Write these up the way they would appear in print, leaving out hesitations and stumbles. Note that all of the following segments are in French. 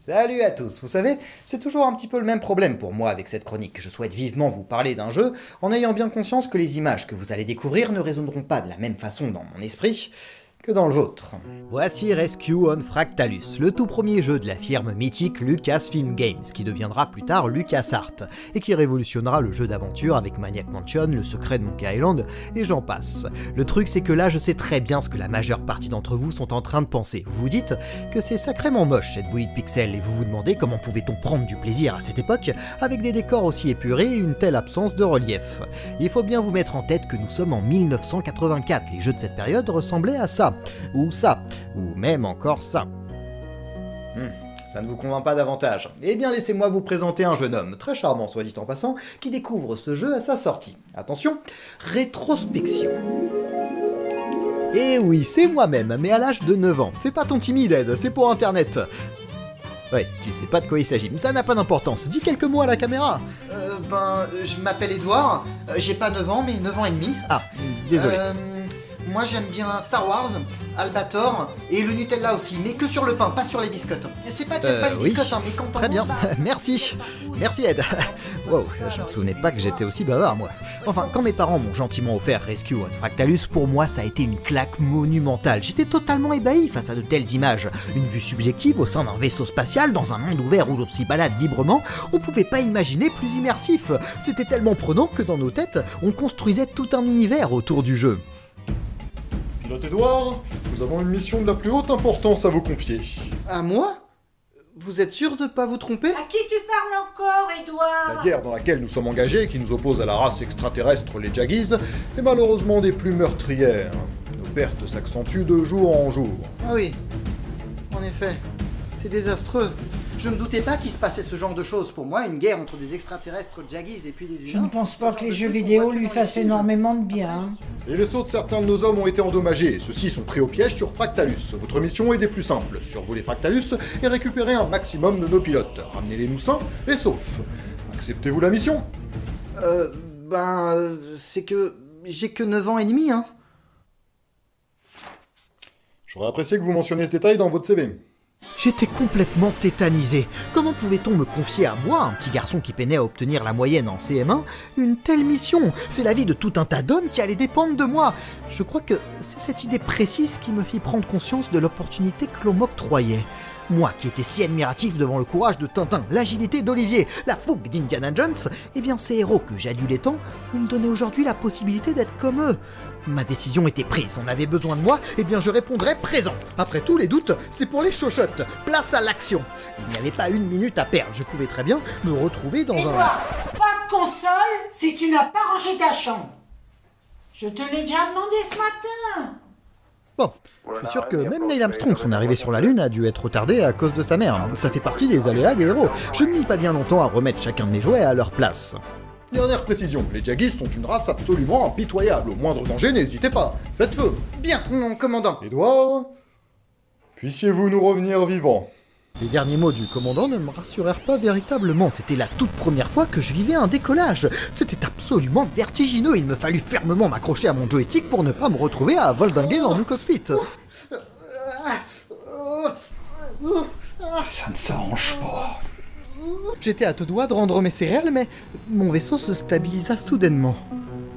Salut à tous, vous savez, c'est toujours un petit peu le même problème pour moi avec cette chronique. Je souhaite vivement vous parler d'un jeu, en ayant bien conscience que les images que vous allez découvrir ne résonneront pas de la même façon dans mon esprit que dans le vôtre. Voici Rescue on Fractalus, le tout premier jeu de la firme mythique Lucasfilm Games, qui deviendra plus tard LucasArts, et qui révolutionnera le jeu d'aventure avec Maniac Mansion, Le Secret de Monkey Island, et j'en passe. Le truc c'est que là je sais très bien ce que la majeure partie d'entre vous sont en train de penser. Vous vous dites que c'est sacrément moche cette bouillie de pixels, et vous vous demandez comment pouvait-on prendre du plaisir à cette époque, avec des décors aussi épurés et une telle absence de relief. Il faut bien vous mettre en tête que nous sommes en 1984, les jeux de cette période ressemblaient à ça, ou même encore ça. Ça ne vous convainc pas davantage. Eh bien laissez-moi vous présenter un jeune homme, très charmant soit dit en passant, qui découvre ce jeu à sa sortie. Attention, rétrospection. Eh oui, c'est moi-même, mais à l'âge de 9 ans. Fais pas ton timide, Ed, c'est pour internet. Ouais, tu sais pas de quoi il s'agit, mais ça n'a pas d'importance. Dis quelques mots à la caméra. Je m'appelle Edouard, j'ai pas 9 ans, mais 9 ans et demi. Ah, désolé. Moi j'aime bien Star Wars, Albator et le Nutella aussi, mais que sur le pain, pas sur les biscottes. Et c'est pas que j'aime pas les oui. biscottes, hein, mais quand on Très bien, mange, bah, merci Ed. Wow, je me souvenais pas que j'étais aussi bavard moi. Enfin, quand mes parents m'ont gentiment offert Rescue on Fractalus, pour moi ça a été une claque monumentale. J'étais totalement ébahi face à de telles images. Une vue subjective au sein d'un vaisseau spatial dans un monde ouvert où l'on s'y balade librement, on pouvait pas imaginer plus immersif. C'était tellement prenant que dans nos têtes, on construisait tout un univers autour du jeu. Pilote Edouard, nous avons une mission de la plus haute importance à vous confier. à moi? Vous êtes sûr de pas vous tromper? À qui tu parles encore, Edouard? La guerre dans laquelle nous sommes engagés, qui nous oppose à la race extraterrestre, les Jaggies, est malheureusement des plus meurtrières. Nos pertes s'accentuent de jour en jour. Ah oui, en effet, c'est désastreux. Je me doutais pas qu'il se passait ce genre de choses. Pour moi, une guerre entre des extraterrestres Jaggies et puis des humains... Je ne pense c'est pas le que genre les de jeux truc qu'on vidéo voit que lui dans les fassent films. énormément de bien. hein. Les vaisseaux de certains de nos hommes ont été endommagés, et ceux-ci sont pris au piège sur Fractalus. Votre mission est des plus simples, survoler Fractalus et récupérer un maximum de nos pilotes. Ramenez-les nous sains et saufs. Acceptez-vous la mission? C'est que... j'ai que 9 ans et demi, hein. J'aurais apprécié que vous mentionniez ce détail dans votre CV. J'étais complètement tétanisé. Comment pouvait-on me confier à moi, un petit garçon qui peinait à obtenir la moyenne en CM1, une telle mission? C'est la vie de tout un tas d'hommes qui allait dépendre de moi. Je crois que c'est cette idée précise qui me fit prendre conscience de l'opportunité que l'on m'octroyait. Moi qui étais si admiratif devant le courage de Tintin, l'agilité d'Olivier, la fougue d'Indiana Jones, eh bien ces héros que j'adulais tant me donnaient aujourd'hui la possibilité d'être comme eux. Ma décision était prise, on avait besoin de moi, eh bien je répondrais présent. Après tous les doutes, c'est pour les chochottes, place à l'action. Il n'y avait pas une minute à perdre, je pouvais très bien me retrouver dans un... Edouard, pas de console si tu n'as pas rangé ta chambre. Je te l'ai déjà demandé ce matin. Bon, je suis sûr que même Neil Armstrong, son arrivée sur la Lune, a dû être retardé à cause de sa mère. Ça fait partie des aléas des héros. Je ne mis pas bien longtemps à remettre chacun de mes jouets à leur place. Dernière précision, les Jaggies sont une race absolument impitoyable. Au moindre danger, n'hésitez pas. Faites feu. Bien, mon commandant. Edouard, puissiez-vous nous revenir vivants? Les derniers mots du commandant ne me rassurèrent pas véritablement. C'était la toute première fois que je vivais un décollage. C'était absolument vertigineux. Il me fallut fermement m'accrocher à mon joystick pour ne pas me retrouver à voldinguer dans mon cockpit. Ça ne s'arrange pas. J'étais à deux doigts de rendre mes céréales, mais mon vaisseau se stabilisa soudainement.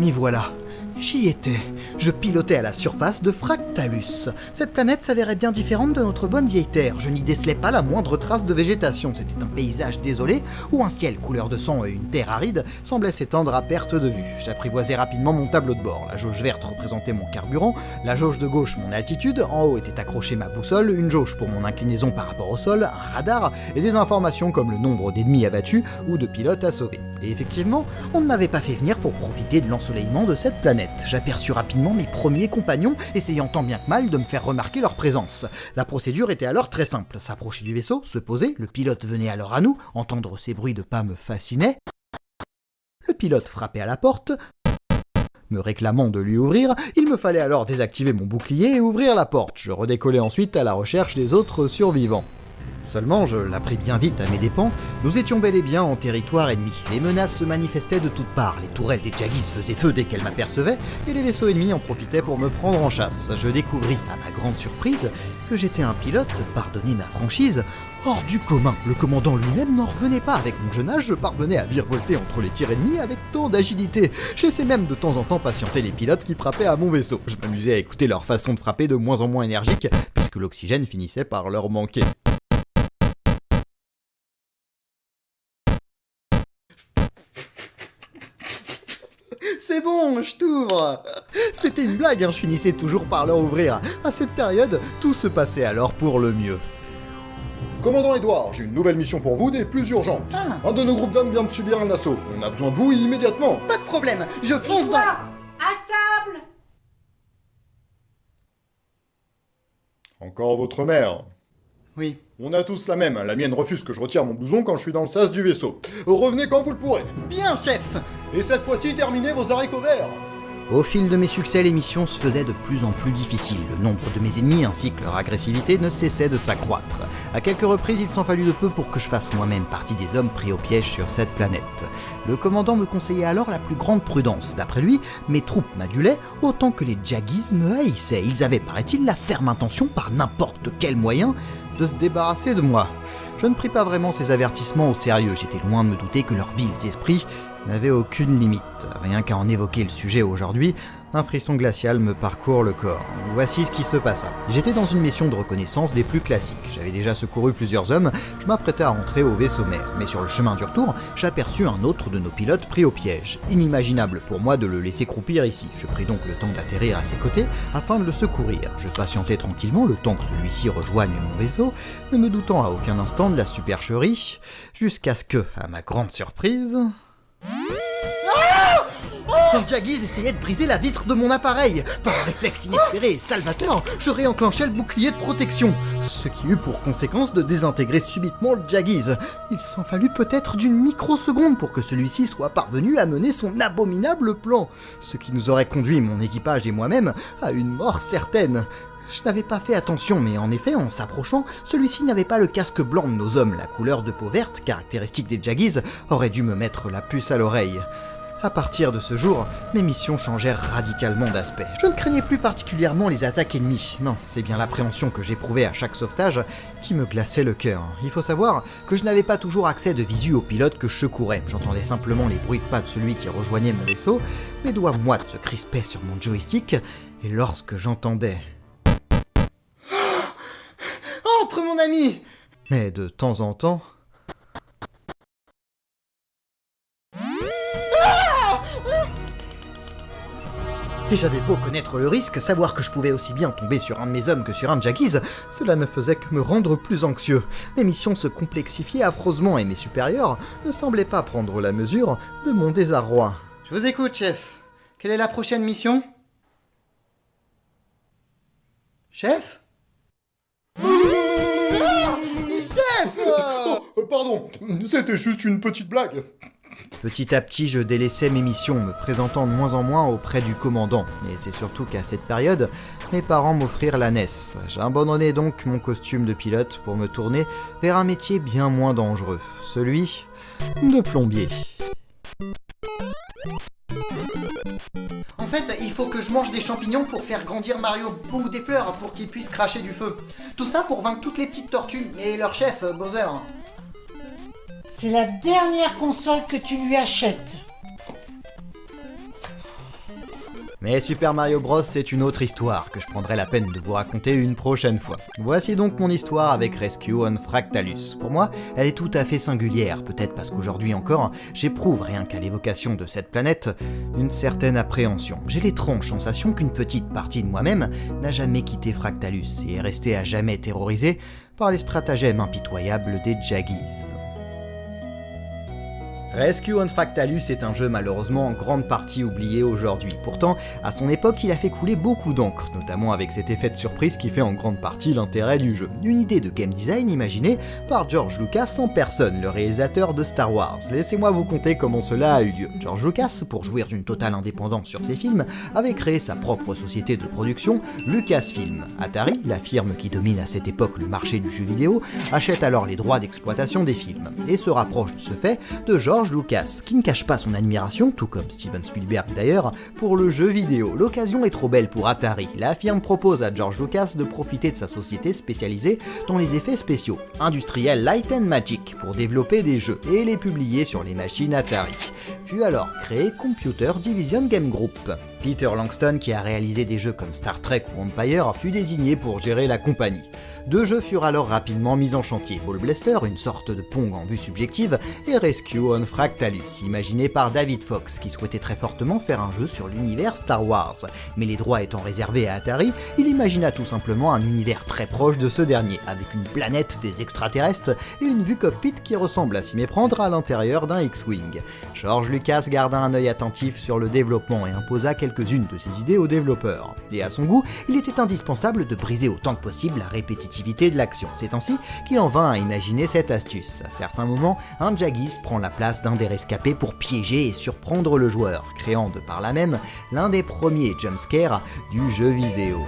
M'y voilà. J'y étais. Je pilotais à la surface de Fractalus. Cette planète s'avérait bien différente de notre bonne vieille Terre. Je n'y décelais pas la moindre trace de végétation. C'était un paysage désolé, où un ciel couleur de sang et une terre aride semblaient s'étendre à perte de vue. J'apprivoisais rapidement mon tableau de bord. La jauge verte représentait mon carburant, la jauge de gauche mon altitude, en haut était accrochée ma boussole, une jauge pour mon inclinaison par rapport au sol, un radar, et des informations comme le nombre d'ennemis abattus ou de pilotes à sauver. Et effectivement, on ne m'avait pas fait venir pour profiter de l'ensoleillement de cette planète. J'aperçus rapidement mes premiers compagnons, essayant tant bien que mal de me faire remarquer leur présence. La procédure était alors très simple. S'approcher du vaisseau, se poser, le pilote venait alors à nous, entendre ces bruits de pas me fascinait. Le pilote frappait à la porte, me réclamant de lui ouvrir, il me fallait alors désactiver mon bouclier et ouvrir la porte. Je redécollais ensuite à la recherche des autres survivants. Seulement, je l'appris bien vite à mes dépens, nous étions bel et bien en territoire ennemi. Les menaces se manifestaient de toutes parts, les tourelles des Jaggies faisaient feu dès qu'elles m'apercevaient, et les vaisseaux ennemis en profitaient pour me prendre en chasse. Je découvris, à ma grande surprise, que j'étais un pilote, pardonnez ma franchise, hors du commun. Le commandant lui-même n'en revenait pas. Avec mon jeune âge, je parvenais à virevolter entre les tirs ennemis avec tant d'agilité. J'essaie même de temps en temps patienter les pilotes qui frappaient à mon vaisseau. Je m'amusais à écouter leur façon de frapper de moins en moins énergique, puisque l'oxygène finissait par leur manquer. C'est bon, je t'ouvre. C'était une blague, je finissais toujours par leur ouvrir. À cette période, tout se passait alors pour le mieux. Commandant Edouard, j'ai une nouvelle mission pour vous des plus urgentes. Ah. Un de nos groupes d'hommes vient de subir un assaut. On a besoin de vous immédiatement. Pas de problème, je fonce dans... Edouard, à table! Encore votre mère. Oui. On a tous la même, la mienne refuse que je retire mon blouson quand je suis dans le sas du vaisseau. Revenez quand vous le pourrez. Bien, chef. Et cette fois-ci, terminez vos haricots verts. Au fil de mes succès, les missions se faisaient de plus en plus difficiles. Le nombre de mes ennemis ainsi que leur agressivité ne cessait de s'accroître. À quelques reprises, il s'en fallut de peu pour que je fasse moi-même partie des hommes pris au piège sur cette planète. Le commandant me conseillait alors la plus grande prudence. D'après lui, mes troupes m'adulaient autant que les Jaggies me haïssaient. Ils avaient, paraît-il, la ferme intention, par n'importe quel moyen, de se débarrasser de moi. Je ne pris pas vraiment ces avertissements au sérieux. J'étais loin de me douter que leurs vils esprits n'avaient aucune limite. Rien qu'à en évoquer le sujet aujourd'hui, un frisson glacial me parcourt le corps. Voici ce qui se passa. J'étais dans une mission de reconnaissance des plus classiques. J'avais déjà secouru plusieurs hommes, je m'apprêtais à rentrer au vaisseau mère. Mais sur le chemin du retour, j'aperçus un autre de nos pilotes pris au piège. Inimaginable pour moi de le laisser croupir ici. Je pris donc le temps d'atterrir à ses côtés afin de le secourir. Je patientais tranquillement le temps que celui-ci rejoigne mon vaisseau, ne me doutant à aucun instant de la supercherie, jusqu'à ce que, à ma grande surprise... Les Jaggies essayaient de briser la vitre de mon appareil. Par un réflexe inespéré et salvateur, je réenclenchai le bouclier de protection, ce qui eut pour conséquence de désintégrer subitement le Jaggies. Il s'en fallut peut-être d'une microseconde pour que celui-ci soit parvenu à mener son abominable plan, ce qui nous aurait conduit, mon équipage et moi-même, à une mort certaine. Je n'avais pas fait attention, mais en effet, en s'approchant, celui-ci n'avait pas le casque blanc de nos hommes. La couleur de peau verte, caractéristique des Jaggies, aurait dû me mettre la puce à l'oreille. À partir de ce jour, mes missions changèrent radicalement d'aspect. Je ne craignais plus particulièrement les attaques ennemies. Non, c'est bien l'appréhension que j'éprouvais à chaque sauvetage qui me glaçait le cœur. Il faut savoir que je n'avais pas toujours accès de visu au pilote que je secourais. J'entendais simplement les bruits de pas de celui qui rejoignait mon vaisseau. Mes doigts moites se crispaient sur mon joystick, et lorsque j'entendais... Entre, mon ami! Mais de temps en temps... Et j'avais beau connaître le risque, savoir que je pouvais aussi bien tomber sur un de mes hommes que sur un Jaggies, cela ne faisait que me rendre plus anxieux. Mes missions se complexifiaient affreusement et mes supérieurs ne semblaient pas prendre la mesure de mon désarroi. Je vous écoute, chef. Quelle est la prochaine mission? Chef? Chef! Pardon, c'était juste une petite blague. Petit à petit, je délaissais mes missions, me présentant de moins en moins auprès du commandant. Et c'est surtout qu'à cette période, mes parents m'offrirent la NES. J'abandonnais donc mon costume de pilote pour me tourner vers un métier bien moins dangereux, celui de plombier. En fait, il faut que je mange des champignons pour faire grandir Mario ou des fleurs pour qu'il puisse cracher du feu. Tout ça pour vaincre toutes les petites tortues et leur chef, Bowser. C'est la dernière console que tu lui achètes. Mais Super Mario Bros, c'est une autre histoire que je prendrai la peine de vous raconter une prochaine fois. Voici donc mon histoire avec Rescue on Fractalus. Pour moi, elle est tout à fait singulière, peut-être parce qu'aujourd'hui encore, j'éprouve rien qu'à l'évocation de cette planète, une certaine appréhension. J'ai l'étrange sensation qu'une petite partie de moi-même n'a jamais quitté Fractalus et est restée à jamais terrorisée par les stratagèmes impitoyables des Jaggies. Rescue on Fractalus est un jeu malheureusement en grande partie oublié aujourd'hui. Pourtant, à son époque, il a fait couler beaucoup d'encre, notamment avec cet effet de surprise qui fait en grande partie l'intérêt du jeu. Une idée de game design imaginée par George Lucas en personne, le réalisateur de Star Wars. Laissez-moi vous conter comment cela a eu lieu. George Lucas, pour jouir d'une totale indépendance sur ses films, avait créé sa propre société de production, Lucasfilm. Atari, la firme qui domine à cette époque le marché du jeu vidéo, achète alors les droits d'exploitation des films, et se rapproche de ce fait de George Lucas, qui ne cache pas son admiration, tout comme Steven Spielberg d'ailleurs, pour le jeu vidéo. L'occasion est trop belle pour Atari. La firme propose à George Lucas de profiter de sa société spécialisée dans les effets spéciaux, industriels Light and Magic, pour développer des jeux et les publier sur les machines Atari. Fut alors créé Computer Division Game Group. Peter Langston, qui a réalisé des jeux comme Star Trek ou Empire, fut désigné pour gérer la compagnie. Deux jeux furent alors rapidement mis en chantier, Ball Blaster, une sorte de Pong en vue subjective, et Rescue on Fractalus, imaginé par David Fox, qui souhaitait très fortement faire un jeu sur l'univers Star Wars. Mais les droits étant réservés à Atari, il imagina tout simplement un univers très proche de ce dernier, avec une planète, des extraterrestres et une vue cockpit qui ressemble à s'y méprendre à l'intérieur d'un X-Wing. George Lucas garda un œil attentif sur le développement et imposa quelques-unes de ses idées aux développeurs. Et à son goût, il était indispensable de briser autant que possible la répétitivité de l'action. C'est ainsi qu'il en vint à imaginer cette astuce. À certains moments, un Jaggis prend la place d'un des rescapés pour piéger et surprendre le joueur, créant de par là même l'un des premiers jumpscares du jeu vidéo.